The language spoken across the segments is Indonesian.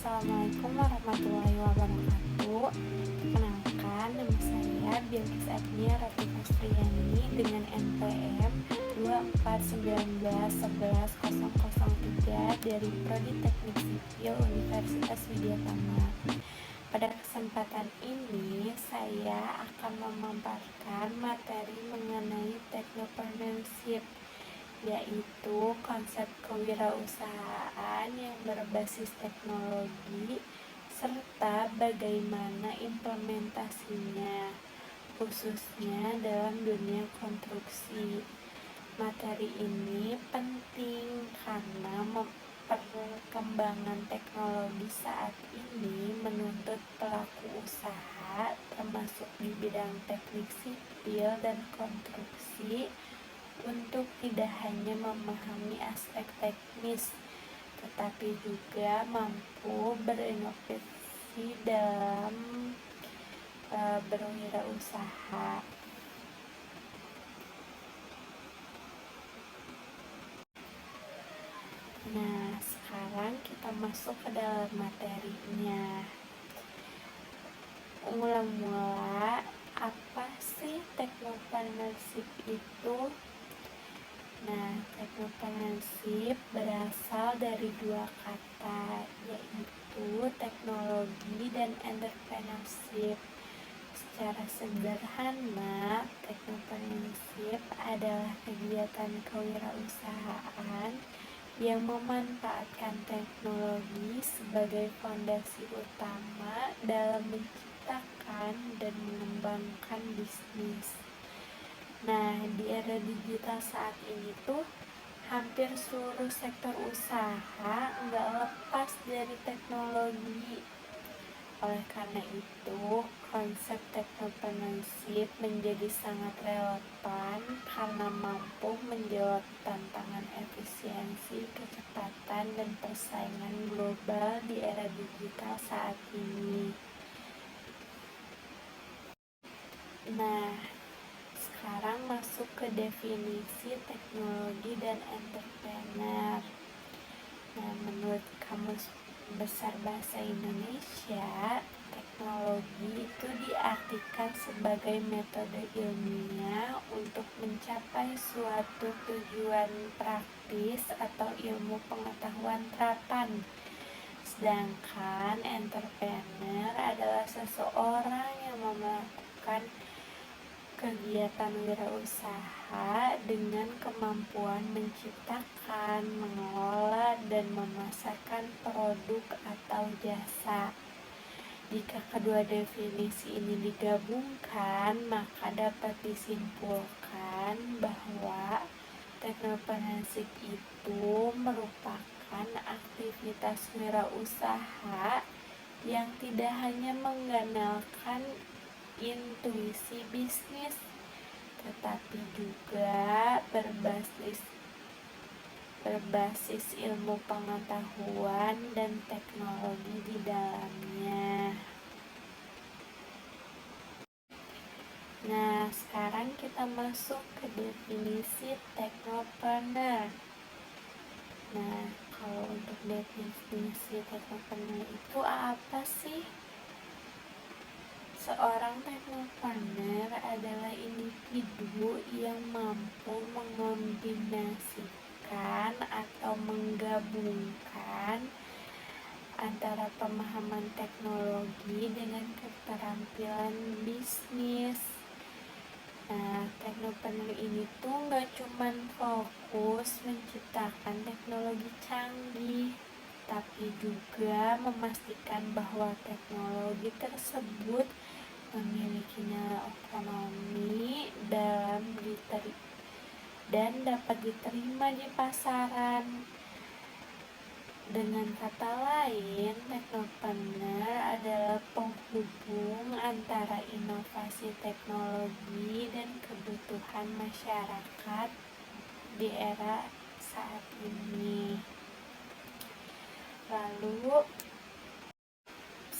Assalamualaikum warahmatullahi wabarakatuh. Perkenalkan, nama saya Bilkis Agnia Rafiqa Sriani dengan NPM 2419111003 dari Prodi Teknik Sipil Universitas Widyatama. Pada kesempatan ini, saya akan memaparkan materi mengenai technopreneurship, yaitu konsep kewirausahaan yang berbasis teknologi serta bagaimana implementasinya, khususnya dalam dunia konstruksi. Materi ini penting karena perkembangan teknologi saat ini menuntut pelaku usaha, termasuk di bidang teknik sipil dan konstruksi, untuk tidak hanya memahami aspek teknis, tetapi juga mampu berinovasi dalam berwirausaha. Nah, sekarang kita masuk ke dalam materinya. Mula-mula, apa sih technopreneurship itu? Nah, technopreneurship berasal dari dua kata, yaitu teknologi dan entrepreneurship. Secara sederhana, technopreneurship adalah kegiatan kewirausahaan yang memanfaatkan teknologi sebagai fondasi utama dalam menciptakan dan mengembangkan bisnis. Nah, di era digital saat ini tuh hampir seluruh sektor usaha nggak lepas dari teknologi. Oleh karena itu, konsep technopreneurship menjadi sangat relevan karena mampu menjawab tantangan efisiensi, kecepatan, dan persaingan global di era digital saat ini. Nah, sekarang masuk ke definisi teknologi dan entrepreneur. Nah, menurut Kamus Besar Bahasa Indonesia, teknologi itu diartikan sebagai metode ilmiah untuk mencapai suatu tujuan praktis atau ilmu pengetahuan terapan. Sedangkan entrepreneur adalah seseorang yang melakukan kegiatan wirausaha dengan kemampuan menciptakan, mengelola, dan memasarkan produk atau jasa. Jika kedua definisi ini digabungkan, maka dapat disimpulkan bahwa technopreneurship itu merupakan aktivitas wirausaha yang tidak hanya mengandalkan intuisi bisnis, tetapi juga berbasis ilmu pengetahuan dan teknologi di dalamnya. Nah, sekarang kita masuk ke definisi technopreneur. Nah, kalau untuk definisi technopreneur itu apa sih? Seorang technopreneur adalah individu yang mampu mengombinasikan atau menggabungkan antara pemahaman teknologi dengan keterampilan bisnis. Nah, technopreneur ini tuh gak cuman fokus menciptakan teknologi canggih, tapi juga memastikan bahwa teknologi tersebut memiliki nilai ekonomi dan dapat diterima di pasaran. Dengan kata lain, technopreneur adalah penghubung antara inovasi teknologi dan kebutuhan masyarakat di era saat ini. Lalu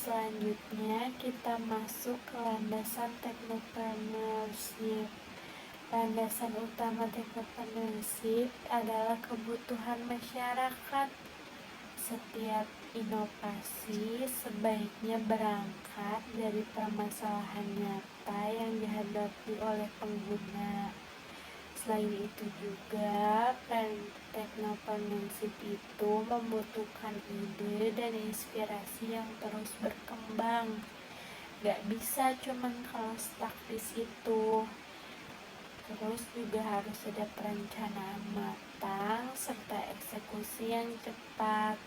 selanjutnya kita masuk ke landasan technopreneurship. Landasan utama technopreneurship adalah kebutuhan masyarakat. Setiap Inovasi sebaiknya berangkat dari permasalahan nyata yang dihadapi oleh pengguna. Selain itu juga, teknopreneurship itu membutuhkan ide dan inspirasi yang terus berkembang. Gak bisa cuman kalau stuck di situ. Terus juga harus ada perencanaan matang serta eksekusi yang cepat.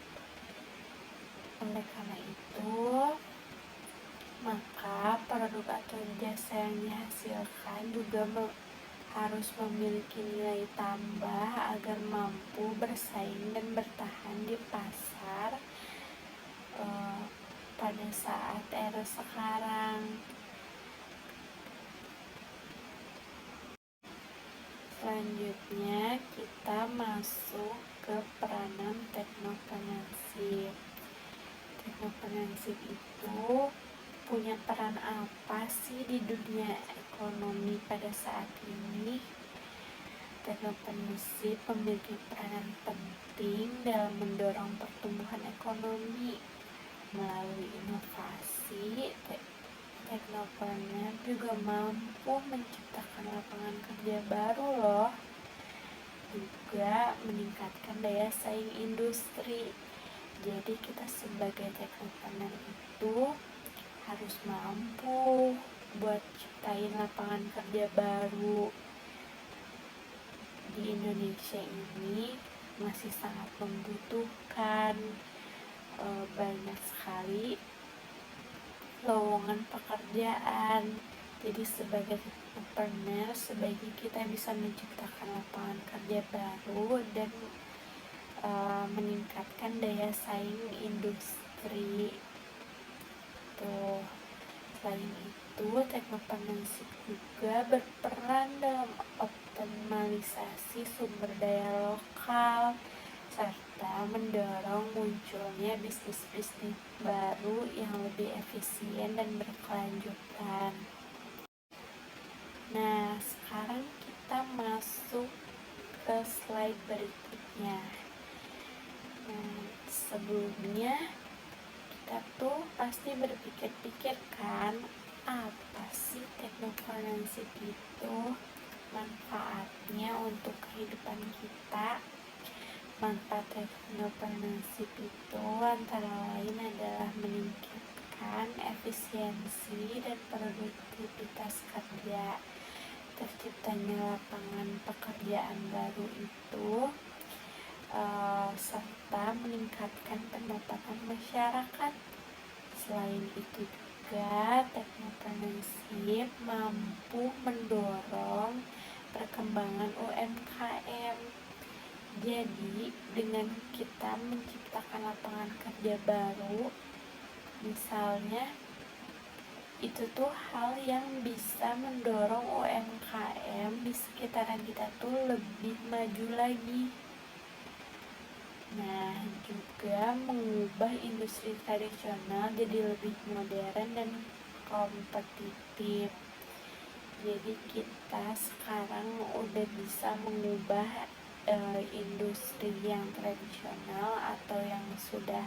Oleh karena itu, maka produk atau jasa yang dihasilkan juga harus memiliki nilai tambah agar mampu bersaing dan bertahan di pasar pada saat era sekarang. Selanjutnya kita masuk ke peranan teknopreneurship. Teknopreneurship itu punya peran apa sih di dunia ekonomi pada saat ini? Teknopreneurship memiliki peranan penting dalam mendorong pertumbuhan ekonomi melalui inovasi. Teknopreneur juga mampu menciptakan lapangan kerja baru loh, juga meningkatkan daya saing industri. Jadi kita sebagai teknopreneur itu harus mampu buat ciptain lapangan kerja baru. Di Indonesia ini masih sangat membutuhkan banyak sekali lowongan pekerjaan. Jadi sebagai entrepreneur sebaiknya kita bisa menciptakan lapangan kerja baru dan meningkatkan daya saing industri. Selain itu, teknopreneurship juga berperan dalam optimalisasi sumber daya lokal serta mendorong munculnya bisnis-bisnis baru yang lebih efisien dan berkelanjutan. Nah, sekarang kita masuk ke slide berikutnya. Sebelumnya kita tuh pasti berpikir-pikir kan, apa sih teknopreneurship itu, manfaatnya untuk kehidupan kita. Manfaat teknopreneurship itu antara lain adalah meningkatkan efisiensi dan produktivitas kerja, terciptanya lapangan pekerjaan baru itu, serta meningkatkan pendapatan masyarakat. Selain itu juga, teknopreneurship mampu mendorong perkembangan UMKM. Jadi, dengan kita menciptakan lapangan kerja baru, misalnya, itu tuh hal yang bisa mendorong UMKM di sekitaran kita tuh lebih maju lagi. Nah, juga mengubah industri tradisional jadi lebih modern dan kompetitif. Jadi kita sekarang udah bisa mengubah industri yang tradisional atau yang sudah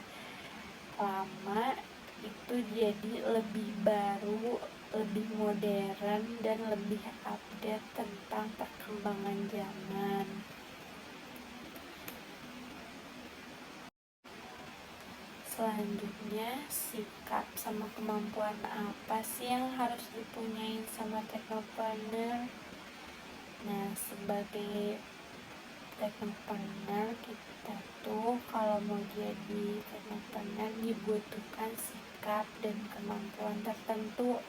lama itu jadi lebih baru, lebih modern, dan lebih update tentang perkembangan zaman. Selanjutnya, sikap sama kemampuan apa sih yang harus dipunyain sama teknopreneur? Nah, sebagai teknopreneur kita tuh kalau mau jadi teknopreneur dibutuhkan sikap dan kemampuan tertentu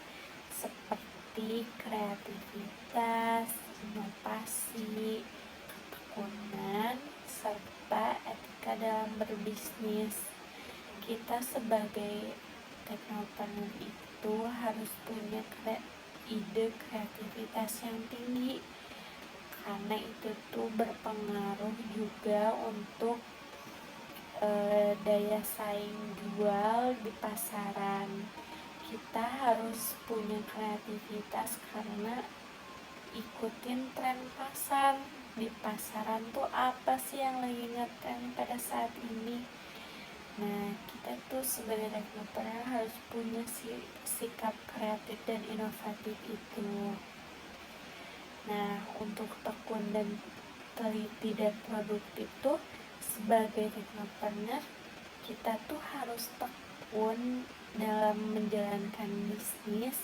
seperti kreativitas, inovasi, ketekunan, serta etika dalam berbisnis. Kita sebagai teknopreneur itu harus punya ide kreativitas yang tinggi, karena itu tuh berpengaruh juga untuk daya saing jual di pasaran. Kita harus punya kreativitas karena ikutin tren pasar. Di pasaran tuh apa sih yang lagi ngetren pada saat ini? Nah, kita tuh sebagai teknopreneur harus punya sikap kreatif dan inovatif itu. Nah, untuk tekun dan teliti dan produktif tuh sebagai teknopreneur kita tuh harus tekun dalam menjalankan bisnis,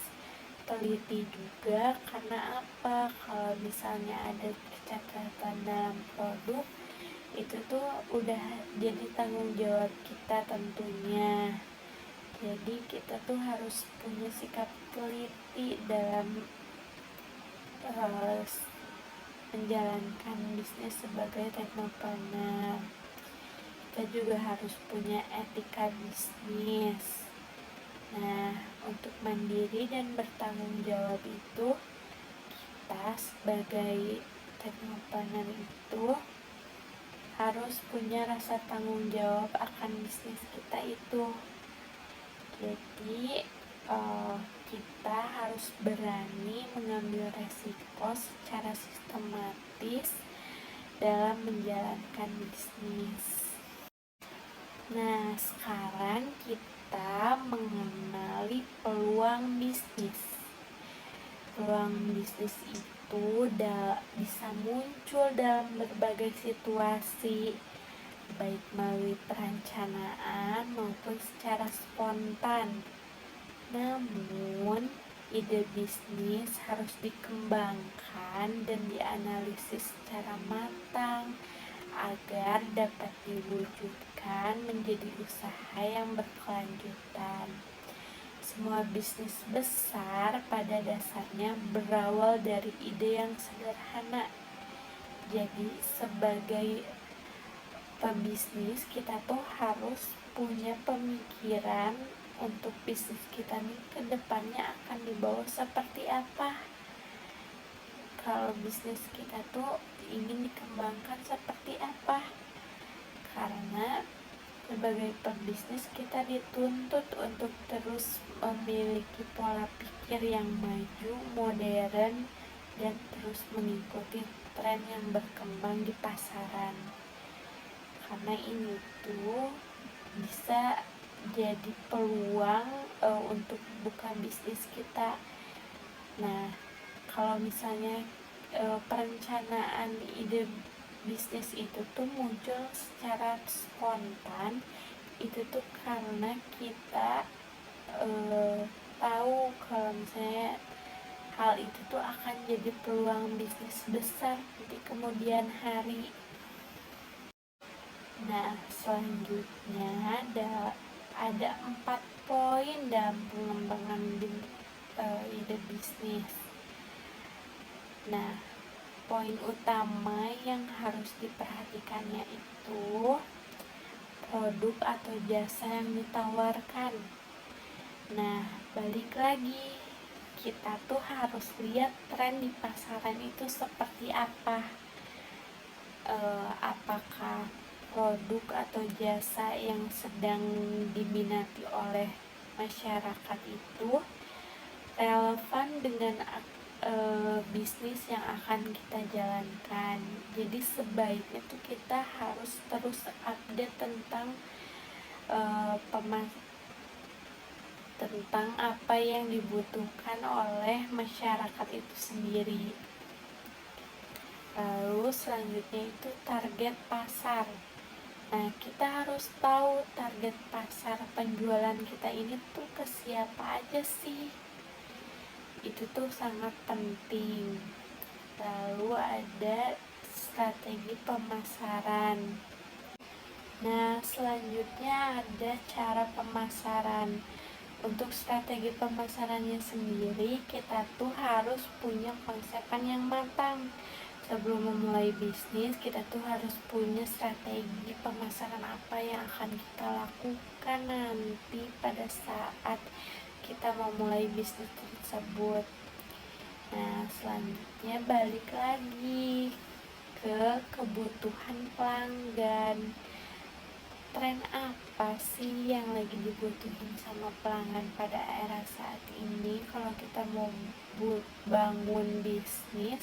teliti juga. Karena apa? Kalau misalnya ada kecacatan dalam produk, itu tuh udah jadi tanggung jawab kita tentunya. Jadi kita tuh harus punya sikap teliti dalam menjalankan bisnis sebagai teknopreneur. Kita juga harus punya etika bisnis. Nah, untuk mandiri dan bertanggung jawab itu, kita sebagai teknopreneur itu harus punya rasa tanggung jawab akan bisnis kita itu. Jadi kita harus berani mengambil resiko secara sistematis dalam menjalankan bisnis. Nah, sekarang kita mengenali peluang bisnis. Peluang bisnis itu bisa muncul dalam berbagai situasi, baik melalui perencanaan maupun secara spontan. Namun, ide bisnis harus dikembangkan dan dianalisis secara matang agar dapat diwujudkan menjadi usaha yang berkelanjutan. Semua bisnis besar pada dasarnya berawal dari ide yang sederhana. Jadi sebagai pebisnis kita tuh harus punya pemikiran untuk bisnis kita nih ke depannya akan dibawa seperti apa. Kalau bisnis kita tuh ingin dikembangkan seperti apa. Karena sebagai pebisnis kita dituntut untuk terus memiliki pola pikir yang maju, modern, dan terus mengikuti tren yang berkembang di pasaran. Karena ini tuh bisa jadi peluang untuk buka bisnis kita. Nah, kalau misalnya perencanaan ide bisnis itu tuh muncul secara spontan, itu tuh karena kita tahu kalau misalnya hal itu tuh akan jadi peluang bisnis besar di kemudian hari. Nah, selanjutnya ada 4 poin dalam pengembangan ide bisnis. Nah, poin utama yang harus diperhatikannya itu produk atau jasa yang ditawarkan. Nah, balik lagi, kita tuh harus lihat tren di pasaran itu seperti apa. Apakah produk atau jasa yang sedang diminati oleh masyarakat itu relevan dengan bisnis yang akan kita jalankan. Jadi sebaiknya tuh kita harus terus update tentang tentang apa yang dibutuhkan oleh masyarakat itu sendiri. Lalu selanjutnya itu target pasar. Nah, kita harus tahu target pasar penjualan kita ini tuh ke siapa aja sih. Itu tuh sangat penting. Lalu ada strategi pemasaran. Nah, selanjutnya ada cara pemasaran. Untuk strategi pemasarannya sendiri, kita tuh harus punya konsepan yang matang. Sebelum memulai bisnis, kita tuh harus punya strategi pemasaran apa yang akan kita lakukan nanti pada saat kita memulai bisnis tersebut. Nah, selanjutnya balik lagi ke kebutuhan pelanggan. Tren apa sih yang lagi dibutuhin sama pelanggan pada era saat ini? Kalau kita mau bangun bisnis,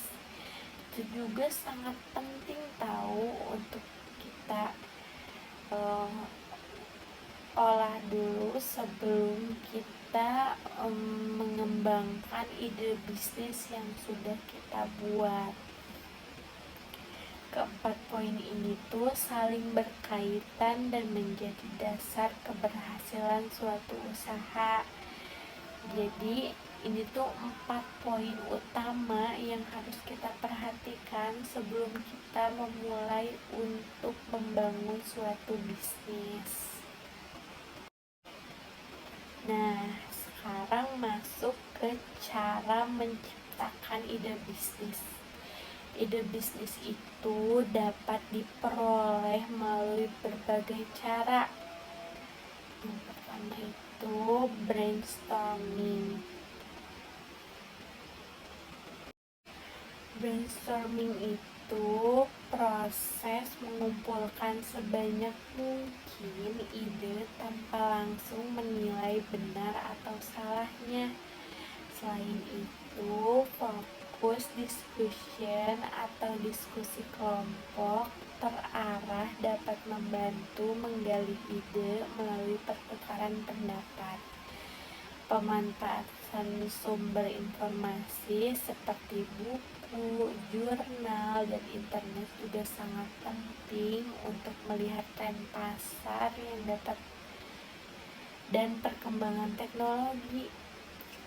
itu juga sangat penting tahu untuk kita olah dulu sebelum kita mengembangkan ide bisnis yang sudah kita buat. Keempat poin ini tuh saling berkaitan dan menjadi dasar keberhasilan suatu usaha. Jadi ini tuh 4 poin utama yang harus kita perhatikan sebelum kita memulai untuk membangun suatu bisnis. Nah, sekarang masuk ke cara menciptakan ide bisnis. Ide bisnis itu dapat diperoleh melalui berbagai cara. Yang pertama itu brainstorming. Brainstorming itu proses mengumpulkan sebanyak mungkin ide tanpa langsung menilai benar atau salahnya. Selain itu, fokus discussion atau diskusi kelompok terarah dapat membantu menggali ide melalui pertukaran pendapat. Pemanfaatan sumber informasi seperti buku, jurnal, dan internet juga sangat penting untuk melihat tren pasar yang dapat dan perkembangan teknologi.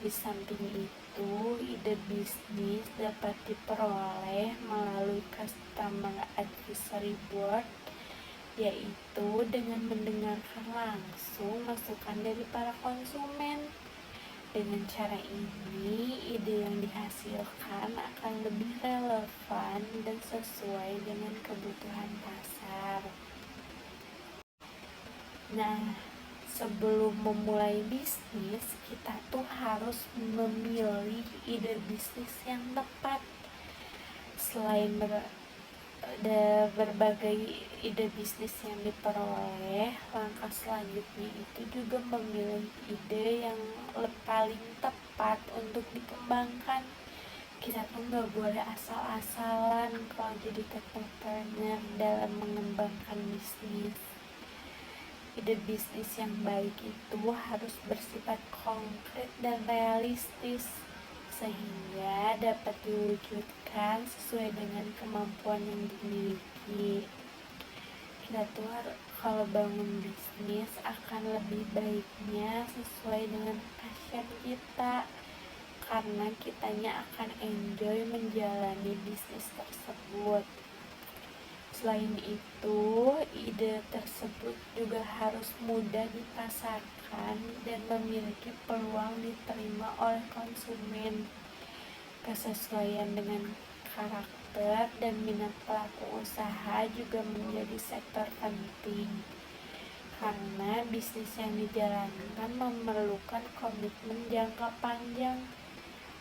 Di samping itu, ide bisnis dapat diperoleh melalui customer advisory board, yaitu dengan mendengarkan langsung masukan dari para konsumen. Dengan cara ini, ide yang dihasilkan akan lebih relevan dan sesuai dengan kebutuhan pasar. Nah, sebelum memulai bisnis, kita tuh harus memilih ide bisnis yang tepat. Selain berbagai ide bisnis yang diperoleh, langkah selanjutnya itu juga memilih ide yang paling tepat untuk dikembangkan. Kita tuh nggak boleh asal-asalan kalau jadi entrepreneur dalam mengembangkan bisnis. Ide bisnis yang baik itu harus bersifat konkret dan realistis sehingga dapat diwujudkan sesuai dengan kemampuan yang dimiliki. Kita tuh kalau bangun bisnis akan lebih baiknya sesuai dengan passion kita, karena kitanya akan enjoy menjalani bisnis tersebut. Selain itu, ide tersebut juga harus mudah dipasarkan dan memiliki peluang diterima oleh konsumen. Kesesuaian dengan karakter dan minat pelaku usaha juga menjadi sektor penting, karena bisnis yang dijalankan memerlukan komitmen jangka panjang.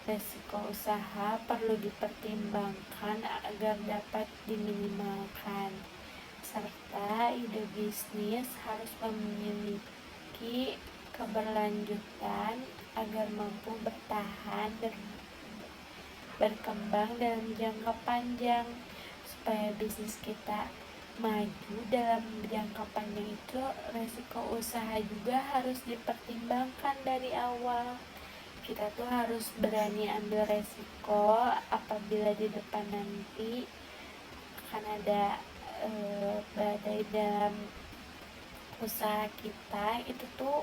Resiko usaha perlu dipertimbangkan agar dapat diminimalkan, serta ide bisnis harus memiliki keberlanjutan agar mampu bertahan dan berkembang dalam jangka panjang. Supaya bisnis kita maju dalam jangka panjang itu, resiko usaha juga harus dipertimbangkan dari awal. Kita tuh harus berani ambil resiko apabila di depan nanti akan ada badai dalam usaha kita. Itu tuh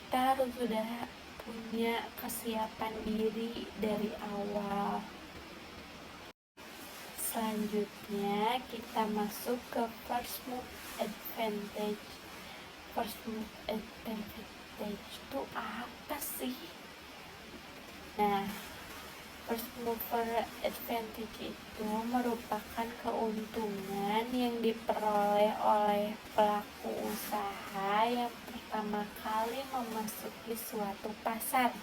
kita harus sudah punya kesiapan diri dari awal. Selanjutnya kita masuk ke first move advantage. First move advantage itu apa sih? Nah, first mover advantage itu merupakan keuntungan yang diperoleh oleh pelaku usaha yang pertama kali memasuki suatu pasar.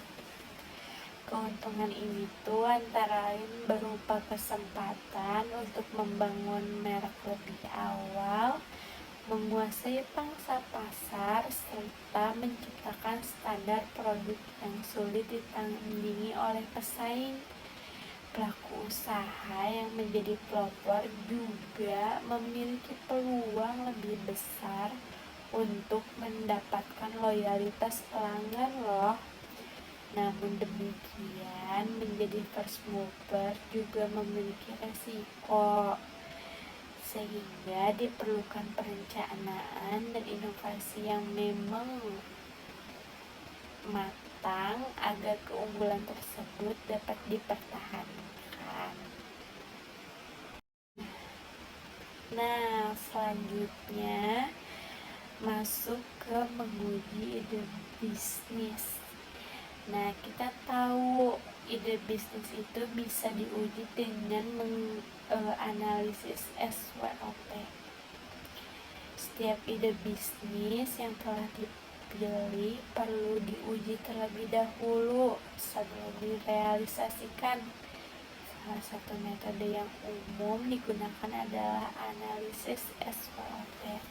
Keuntungan ini tuh antara lain berupa kesempatan untuk membangun merek lebih awal, menguasai pangsa pasar, serta menciptakan standar produk yang sulit ditandingi oleh pesaing. Pelaku usaha yang menjadi pelopor juga memiliki peluang lebih besar untuk mendapatkan loyalitas pelanggan loh. Namun demikian, menjadi first mover juga memiliki resiko, sehingga diperlukan perencanaan dan inovasi yang memang matang agar keunggulan tersebut dapat dipertahankan. Nah, selanjutnya masuk ke menguji ide bisnis. Nah, kita tahu ide bisnis itu bisa diuji dengan menganalisis SWOT. Setiap ide bisnis yang telah dipilih perlu diuji terlebih dahulu sebelum direalisasikan. Salah satu metode yang umum digunakan adalah analisis SWOT.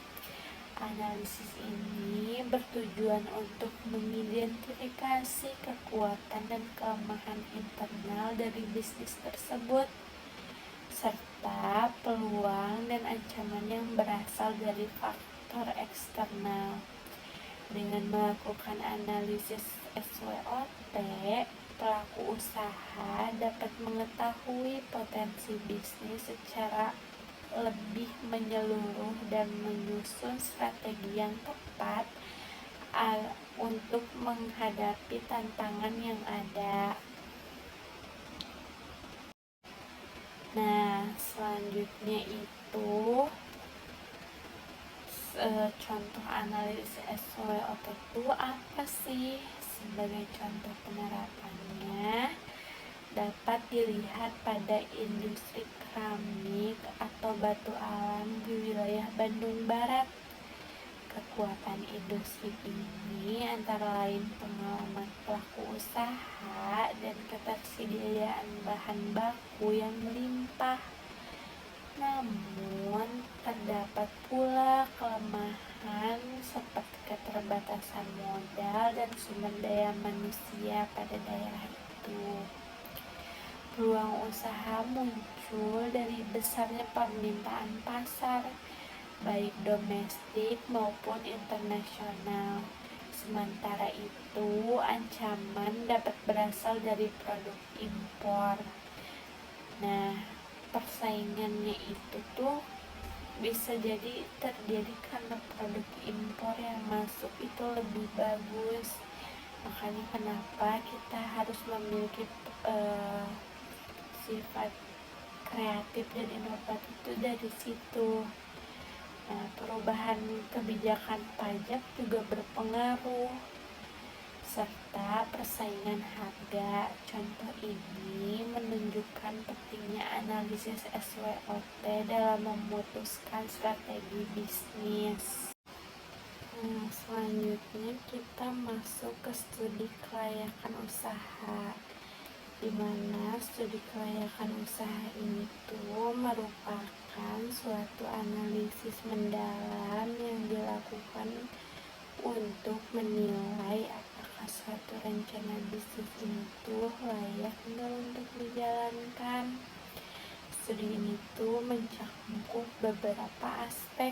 Analisis ini bertujuan untuk mengidentifikasi kekuatan dan kelemahan internal dari bisnis tersebut, serta peluang dan ancaman yang berasal dari faktor eksternal. Dengan melakukan analisis SWOT, pelaku usaha dapat mengetahui potensi bisnis secara lebih menyeluruh dan menyusun strategi yang tepat untuk menghadapi tantangan yang ada. Nah, selanjutnya itu contoh analisis SWOT itu apa sih? Sebagai contoh penerapannya dapat dilihat pada industri keramik atau batu alam di wilayah Bandung Barat. Kekuatan industri ini antara lain pengalaman pelaku usaha dan ketersediaan bahan baku yang melimpah. Namun, terdapat pula kelemahan seperti keterbatasan modal dan sumber daya manusia pada daerah itu. Peluang usaha muncul dari besarnya permintaan pasar, baik domestik maupun internasional. Sementara itu, ancaman dapat berasal dari produk impor. Nah, persaingannya itu tuh bisa jadi terjadi karena produk impor yang masuk itu lebih bagus. Makanya kenapa kita harus memiliki sifat kreatif dan inovatif itu dari situ. Nah, perubahan kebijakan pajak juga berpengaruh, serta persaingan harga. Contoh ini menunjukkan pentingnya analisis SWOT dalam memutuskan strategi bisnis. Nah, selanjutnya kita masuk ke studi kelayakan usaha, di mana studi kelayakan usaha ini tuh merupakan suatu analisis mendalam yang dilakukan untuk menilai apakah suatu rencana bisnis ini tuh layak enggak untuk dijalankan. Studi ini tuh mencakup beberapa aspek,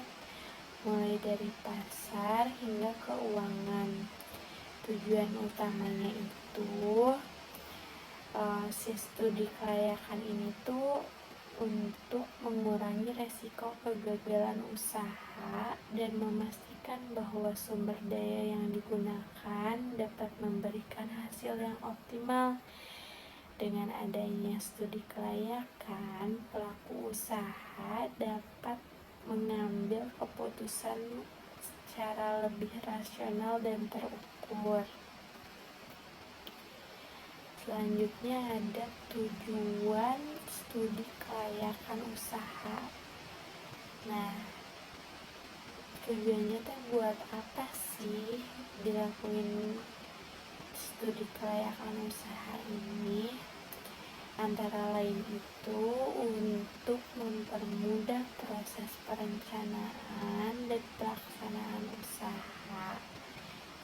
mulai dari pasar hingga keuangan. Tujuan utamanya itu si studi kelayakan ini tuh untuk mengurangi resiko kegagalan usaha dan memastikan bahwa sumber daya yang digunakan dapat memberikan hasil yang optimal. Dengan adanya studi kelayakan, pelaku usaha dapat mengambil keputusan secara lebih rasional dan terukur. Selanjutnya ada tujuan studi kelayakan usaha. Nah, tujuannya tuh buat apa sih dilakuin studi kelayakan usaha ini? Antara lain itu untuk mempermudah proses perencanaan dan pelaksanaan usaha.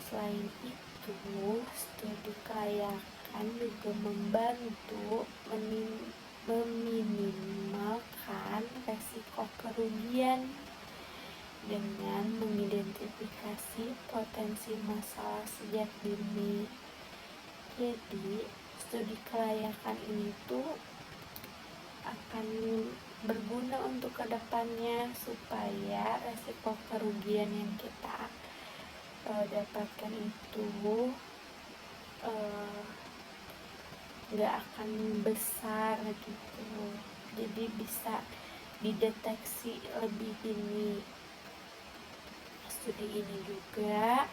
Selain itu, studi kelayakan juga membantu meminimalkan resiko kerugian. dengan mengidentifikasi potensi masalah sejak dini. Jadi, studi kelayakan ini tuh akan berguna untuk kedepannya supaya resiko kerugian yang kita dapatkan itu nggak akan besar gitu, jadi bisa dideteksi lebih dini. Studi ini juga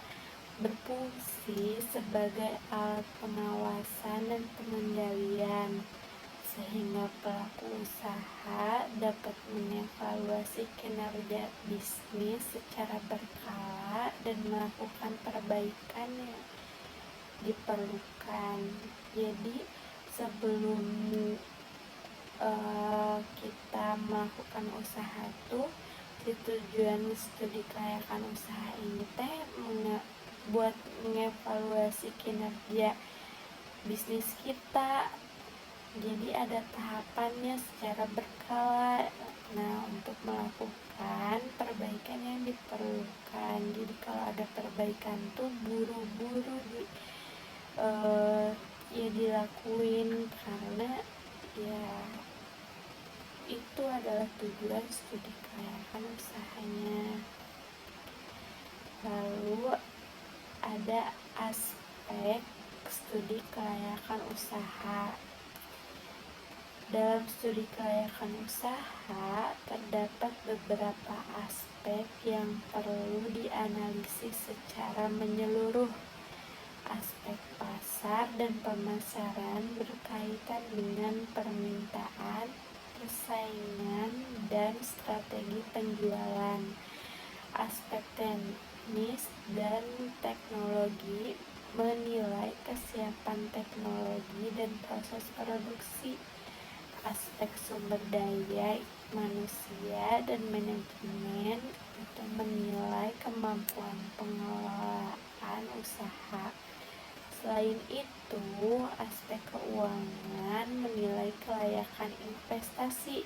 berfungsi sebagai alat pengawasan dan pengendalian sehingga pelaku usaha dapat mengevaluasi kinerja bisnis secara berkala dan melakukan perbaikan yang diperlukan. Jadi sebelum kita melakukan usaha tuh, tujuan studi kelayakan usaha ini buat mengevaluasi kinerja bisnis kita. Jadi ada tahapannya secara berkala. Nah, untuk melakukan perbaikan yang diperlukan. Jadi kalau ada perbaikan tuh buru-buru ya dilakuin, karena ya itu adalah tujuan studi kelayakan usahanya. Lalu ada aspek studi kelayakan usaha. Dalam studi kelayakan usaha terdapat beberapa aspek yang perlu dianalisis secara menyeluruh. Aspek pasar dan pemasaran berkaitan dengan permintaan, persaingan, dan strategi penjualan. Aspek teknis dan teknologi menilai kesiapan teknologi dan proses produksi. Aspek sumber daya manusia dan manajemen untuk menilai kemampuan pengelolaan usaha. Selain itu, aspek keuangan menilai kelayakan investasi,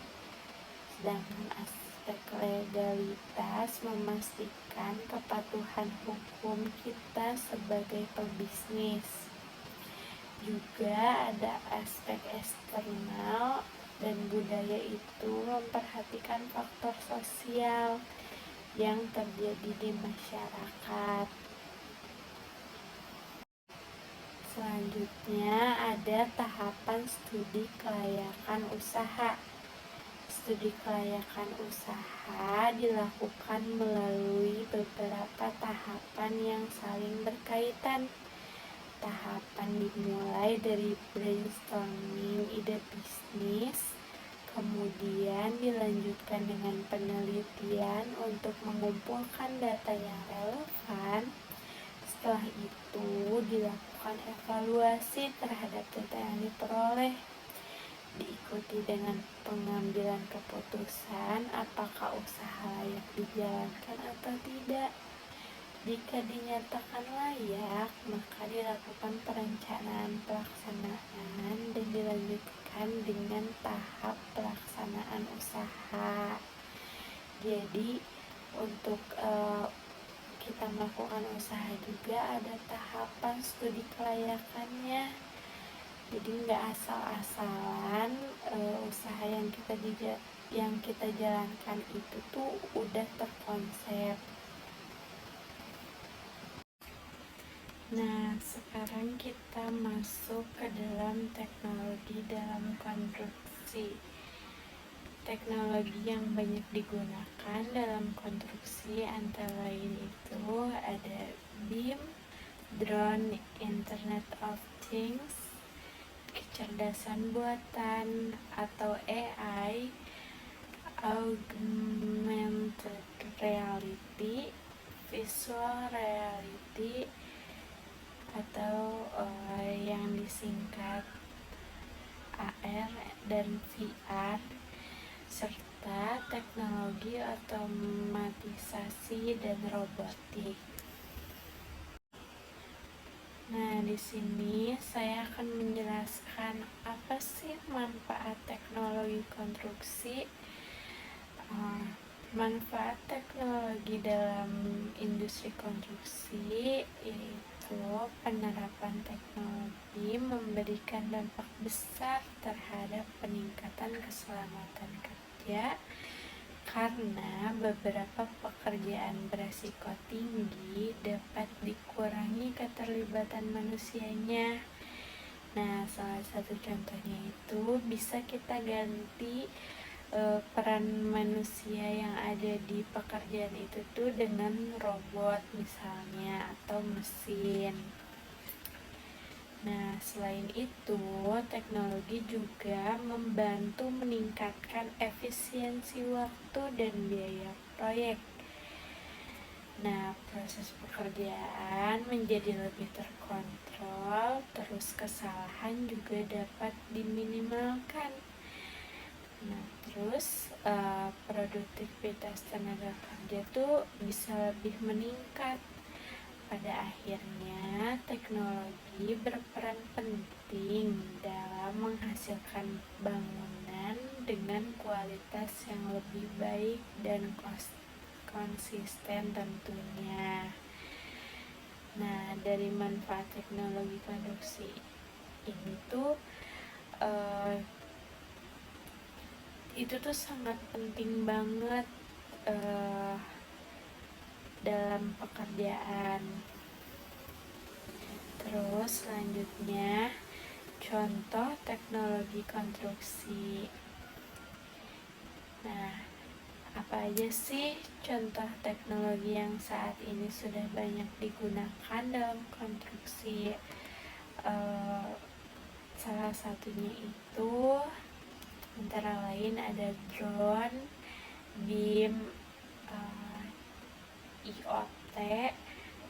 sedangkan aspek legalitas memastikan kepatuhan hukum kita sebagai pebisnis. Juga ada aspek eksternal dan budaya, itu memperhatikan faktor sosial yang terjadi di masyarakat. Selanjutnya ada tahapan studi kelayakan usaha. Studi kelayakan usaha dilakukan melalui beberapa tahapan yang saling berkaitan. Tahapan dimulai dari brainstorming ide bisnis, kemudian dilanjutkan dengan penelitian untuk mengumpulkan data yang relevan. Setelah itu dilakukan evaluasi terhadap data yang diperoleh, diikuti dengan pengambilan keputusan apakah usaha layak dijalankan atau tidak. Jika dinyatakan layak, maka dilakukan perencanaan pelaksanaan dan dilanjutkan dengan tahap pelaksanaan usaha. Jadi untuk kita melakukan usaha juga ada tahapan studi kelayakannya. Jadi nggak asal-asalan usaha yang kita jalankan itu tuh udah terkonsep. Nah, sekarang kita masuk ke dalam teknologi dalam konstruksi. Teknologi yang banyak digunakan dalam konstruksi antara lain itu ada BIM, drone, Internet of Things, kecerdasan buatan atau AI, augmented reality, visual reality, atau yang disingkat AR dan VR, serta teknologi otomatisasi dan robotik. Nah, di sini saya akan menjelaskan apa sih manfaat teknologi konstruksi. Manfaat teknologi dalam industri konstruksi yaitu penerapan teknologi memberikan dampak besar terhadap peningkatan keselamatan kerja karena beberapa pekerjaan beresiko tinggi dapat dikurangi keterlibatan manusianya. Nah, salah satu contohnya itu bisa kita ganti peran manusia yang ada di pekerjaan itu tuh dengan robot misalnya atau mesin. Nah, selain itu, teknologi juga membantu meningkatkan efisiensi waktu dan biaya proyek. Nah, proses pekerjaan menjadi lebih terkontrol, terus kesalahan juga dapat diminimalkan. Nah, terus produktivitas tenaga kerja tuh bisa lebih meningkat. Pada akhirnya, teknologi berperan penting dalam menghasilkan bangunan dengan kualitas yang lebih baik dan konsisten tentunya. Nah, dari manfaat teknologi konstruksi ini tuh itu tuh sangat penting banget dalam pekerjaan. Terus selanjutnya contoh teknologi konstruksi. Nah, apa aja sih contoh teknologi yang saat ini sudah banyak digunakan dalam konstruksi? Salah satunya itu antara lain ada drone, BIM, IoT,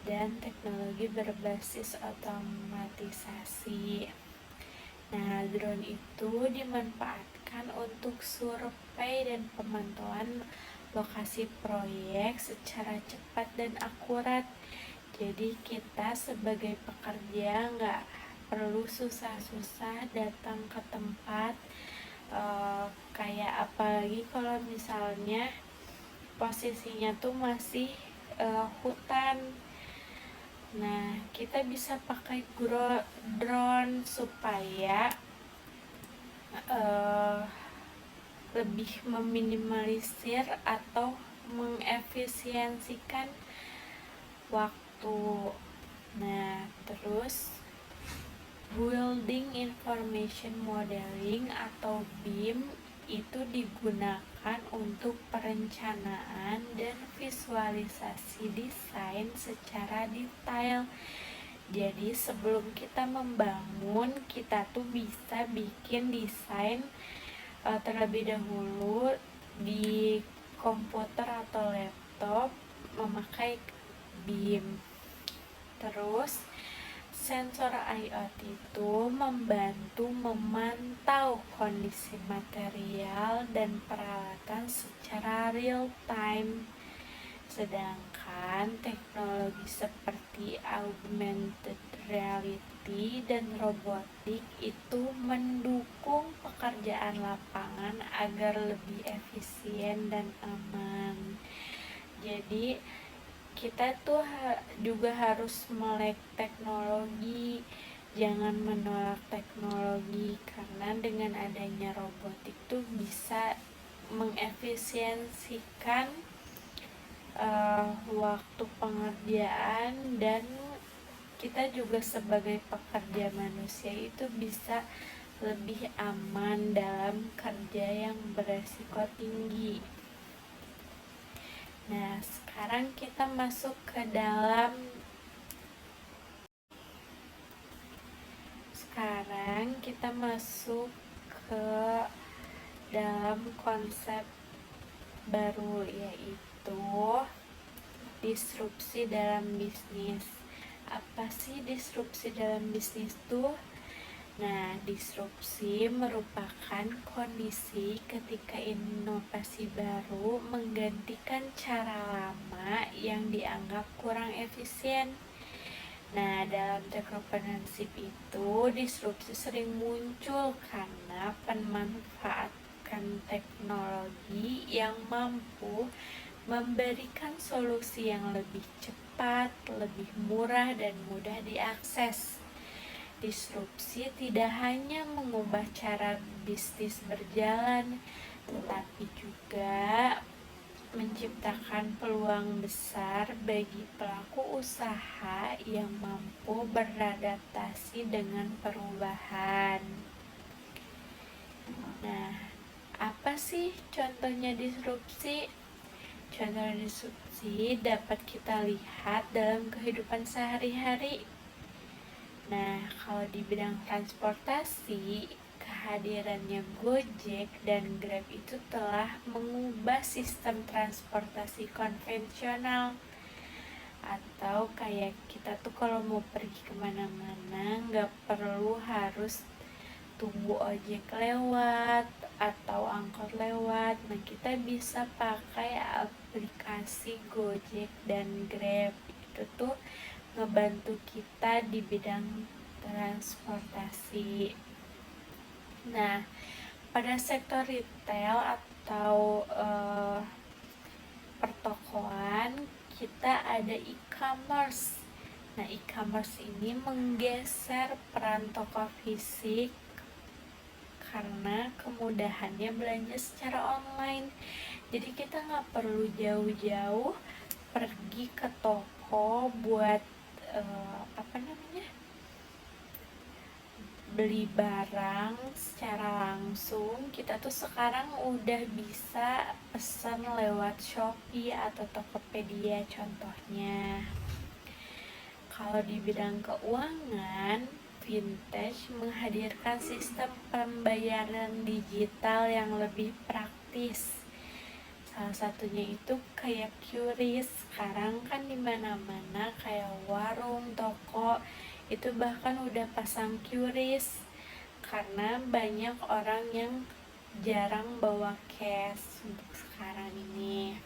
dan teknologi berbasis otomatisasi. Nah, drone itu dimanfaatkan untuk survei dan pemantauan lokasi proyek secara cepat dan akurat. Jadi kita sebagai pekerja nggak perlu susah-susah datang ke tempat, kayak apalagi kalau misalnya posisinya tuh masih hutan. Nah, kita bisa pakai drone supaya lebih meminimalisir atau mengefisiensikan waktu. Nah, terus Building Information Modeling atau BIM itu digunakan untuk perencanaan dan visualisasi desain secara detail. Jadi sebelum kita membangun, kita tuh bisa bikin desain terlebih dahulu di komputer atau laptop memakai BIM. Terus sensor IoT itu membantu memantau kondisi material dan peralatan secara real time. Sedangkan teknologi seperti augmented reality dan robotik itu mendukung pekerjaan lapangan agar lebih efisien dan aman. Jadi kita tuh juga harus melek teknologi, jangan menolak teknologi, karena dengan adanya robotik tuh bisa mengefisiensikan waktu pengerjaan, dan kita juga sebagai pekerja manusia itu bisa lebih aman dalam kerja yang beresiko tinggi. Nah, sekarang kita masuk ke dalam konsep baru, yaitu disrupsi dalam bisnis. Apa sih disrupsi dalam bisnis tuh? Nah, disrupsi merupakan kondisi ketika inovasi baru menggantikan cara lama yang dianggap kurang efisien. Nah, dalam entrepreneurship itu, disrupsi sering muncul karena pemanfaatan menghadirkan teknologi yang mampu memberikan solusi yang lebih cepat, lebih murah, dan mudah diakses. Disrupsi tidak hanya mengubah cara bisnis berjalan, tetapi juga menciptakan peluang besar bagi pelaku usaha yang mampu beradaptasi dengan perubahan. Nah, apa sih contohnya disrupsi? Contoh disrupsi dapat kita lihat dalam kehidupan sehari-hari. Nah, kalau di bidang transportasi, kehadirannya Gojek dan Grab itu telah mengubah sistem transportasi konvensional. Atau kayak kita tuh kalau mau pergi kemana-mana nggak perlu harus tunggu ojek lewat atau angkot lewat. Nah, kita bisa pakai aplikasi Gojek dan Grab. Itu tuh ngebantu kita di bidang transportasi. Nah, pada sektor retail atau pertokoan, kita ada e-commerce. Nah, e-commerce ini menggeser peran toko fisik karena kemudahannya belanja secara online. Jadi kita nggak perlu jauh-jauh pergi ke toko buat beli barang secara langsung. Kita tuh sekarang udah bisa pesan lewat Shopee atau Tokopedia contohnya. Kalau di bidang keuangan, Vintage menghadirkan sistem pembayaran digital yang lebih praktis. Salah satunya itu kayak QRIS. Sekarang kan di mana-mana kayak warung, toko itu bahkan udah pasang QRIS karena banyak orang yang jarang bawa cash untuk sekarang ini.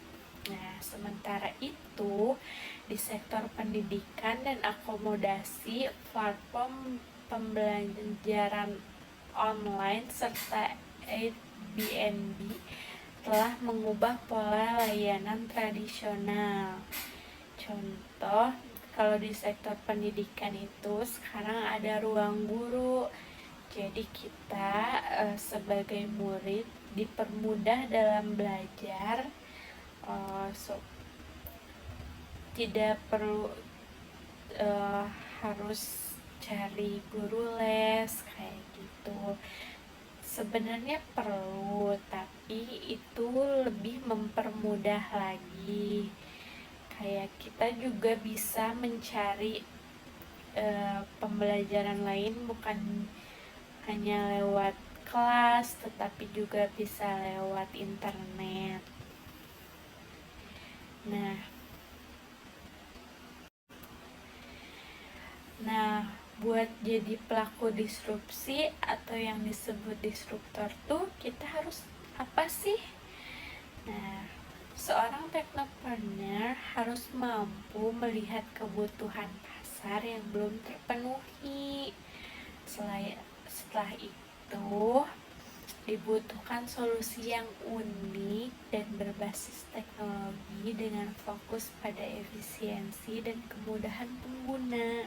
Nah, sementara itu di sektor pendidikan dan akomodasi, platform pembelajaran online serta Airbnb telah mengubah pola layanan tradisional. Contoh, kalau di sektor pendidikan itu sekarang ada ruang guru. Jadi kita sebagai murid dipermudah dalam belajar, tidak perlu harus cari guru les kayak gitu. Sebenarnya perlu, tapi itu lebih mempermudah lagi. Kayak kita juga bisa mencari pembelajaran lain bukan hanya lewat kelas, tetapi juga bisa lewat internet. Nah, buat jadi pelaku disrupsi atau yang disebut disruptor tuh kita harus apa sih? Nah, seorang teknopreneur harus mampu melihat kebutuhan pasar yang belum terpenuhi. Setelah itu, dibutuhkan solusi yang unik dan berbasis teknologi dengan fokus pada efisiensi dan kemudahan pengguna.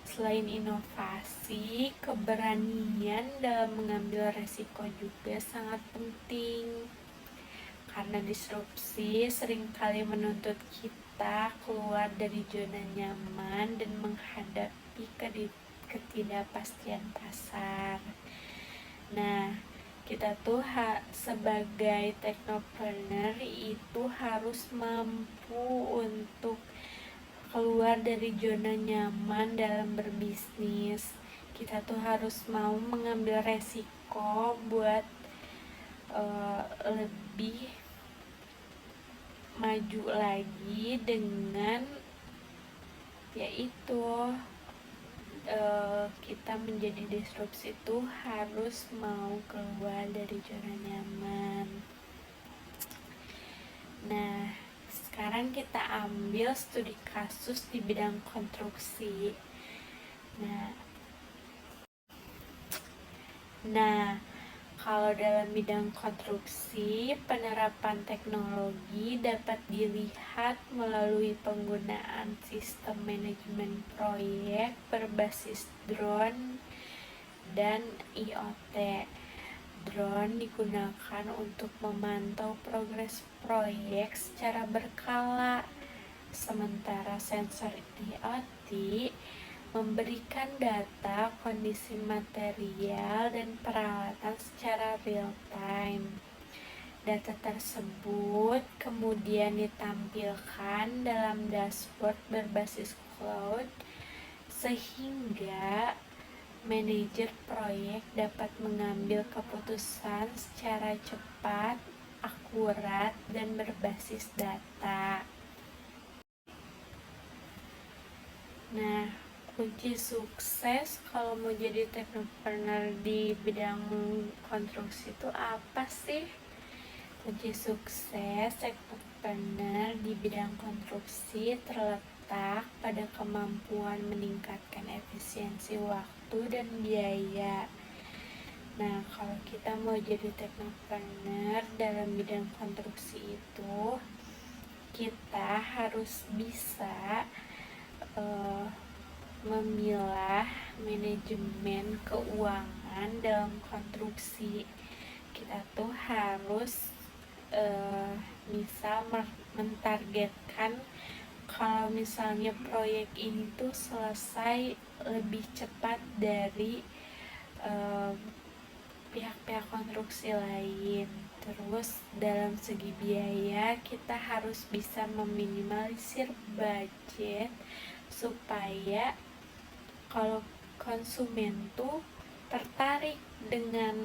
Selain inovasi, keberanian dalam mengambil resiko juga sangat penting. Karena disrupsi seringkali menuntut kita keluar dari zona nyaman dan menghadapi ketidakpastian pasar. Nah, kita tuh sebagai teknopreneur itu harus mampu untuk keluar dari zona nyaman dalam berbisnis. Kita tuh harus mau mengambil resiko buat lebih maju lagi dengan yaitu kita menjadi disrupsi itu harus mau keluar dari zona nyaman. Nah, sekarang kita ambil studi kasus di bidang konstruksi. Nah, Kalau dalam bidang konstruksi, penerapan teknologi dapat dilihat melalui penggunaan sistem manajemen proyek berbasis drone dan IoT. Drone digunakan untuk memantau progres proyek secara berkala, sementara sensor IoT memberikan data kondisi material dan peralatan secara real time. Data tersebut kemudian ditampilkan dalam dashboard berbasis cloud sehingga manajer proyek dapat mengambil keputusan secara cepat, akurat, dan berbasis data. Nah, kunci sukses kalau mau jadi teknopreneur di bidang konstruksi itu apa sih? Kunci sukses teknopreneur di bidang konstruksi terletak pada kemampuan meningkatkan efisiensi waktu dan biaya. Nah, kalau kita mau jadi teknopreneur dalam bidang konstruksi itu, kita harus bisa memilah manajemen keuangan dalam konstruksi. Kita tuh harus misal mentargetkan kalau misalnya proyek ini tuh selesai lebih cepat dari pihak-pihak konstruksi lain. Terus dalam segi biaya kita harus bisa meminimalisir budget supaya kalau konsumen tuh tertarik dengan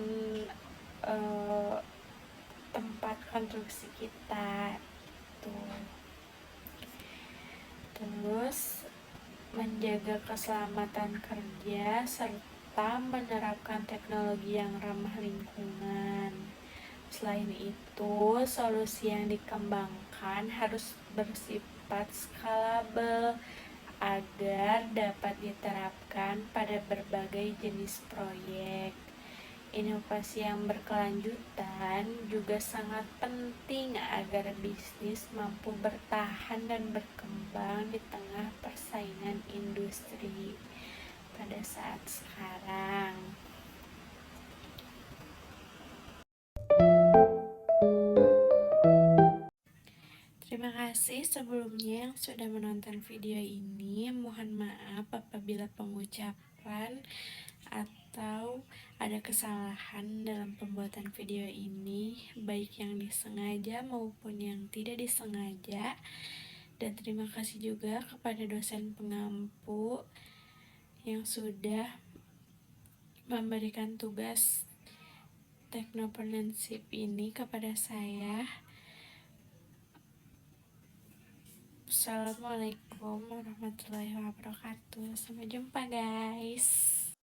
tempat konstruksi kita tuh. Terus menjaga keselamatan kerja serta menerapkan teknologi yang ramah lingkungan. Selain itu, solusi yang dikembangkan harus bersifat scalable agar dapat diterapkan pada berbagai jenis proyek. Inovasi yang berkelanjutan juga sangat penting agar bisnis mampu bertahan dan berkembang di tengah persaingan industri pada saat sekarang. Terima kasih sebelumnya yang sudah menonton video ini. Mohon maaf apabila pengucapan atau ada kesalahan dalam pembuatan video ini, baik yang disengaja maupun yang tidak disengaja. Dan terima kasih juga kepada dosen pengampu yang sudah memberikan tugas teknopreneurship ini kepada saya. Assalamualaikum warahmatullahi wabarakatuh. Sampai jumpa guys.